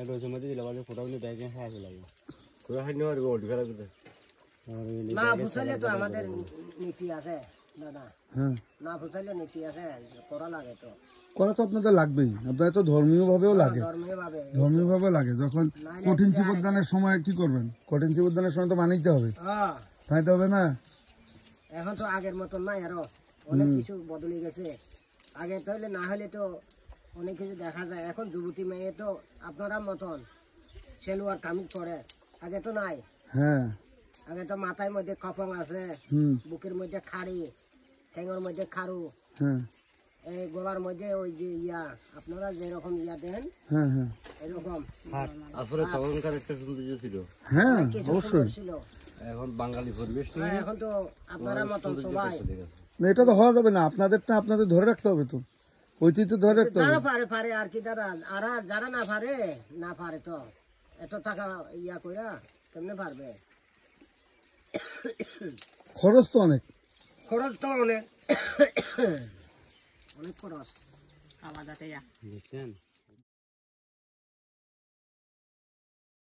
রোজের মধ্যে দিলে বলে ফটো নিয়ে ব্যাগে হ্যাঁ লাগে কোথা হয় নেওয়ার গোল্ড খেলা করতে না ফুসাইলে তো আমাদের নীতি আছে দাদা। হ্যাঁ, না ফুসাইলে নীতি আছে, করা লাগে তো। করা তো আপনাদের লাগবেই, আপনাদের তো ধর্মীয় ভাবেও লাগে, ধর্মীয় ভাবে লাগে। যখন কঠিন শিবদানের সময় কি করবেন? কঠিন শিবদানের সময় তো মানিতে হবে, খাইতে হবে না। এখন তো আগের মতন নাই, আরো অনেক কিছু বদলে গেছে। আগে তো হলে না হলে তো অনেক কিছু দেখা যায়। এখন যুবতী মেয়ে তো আপনারা মতন সেলুয়ার কামিজ পরে, আগে তো নাই। হ্যাঁ, আগে তো মাথার মধ্যে কপং আছে, বুকের মধ্যে খাড়ি, ঠেঙের মধ্যে খাড়ু, এই গলার মধ্যে ওই যে ইয়া আপনারা যেরকম ইয়া দেন এরকম আসলে তখনকার একটা সৌন্দর্য ছিল। হ্যাঁ অবশ্যই। এখন বাঙালি পরিবেশ, এখন তো আপনারা মতন সবাই। এটা তো হওয়া যাবে না, আপনাদেরটা আপনাদের ধরে রাখতে হবে, তো ঐতিহ্য ধরে রাখতে হবে। যারা পারে পারে আর কি দাদা, আর যারা না পারে তো এত টাকা ইয়া কইরা কেমনে পারবে? খরচ তো অনেক, খরচ তো অনেক অনেক খরচ। বুঝছেন?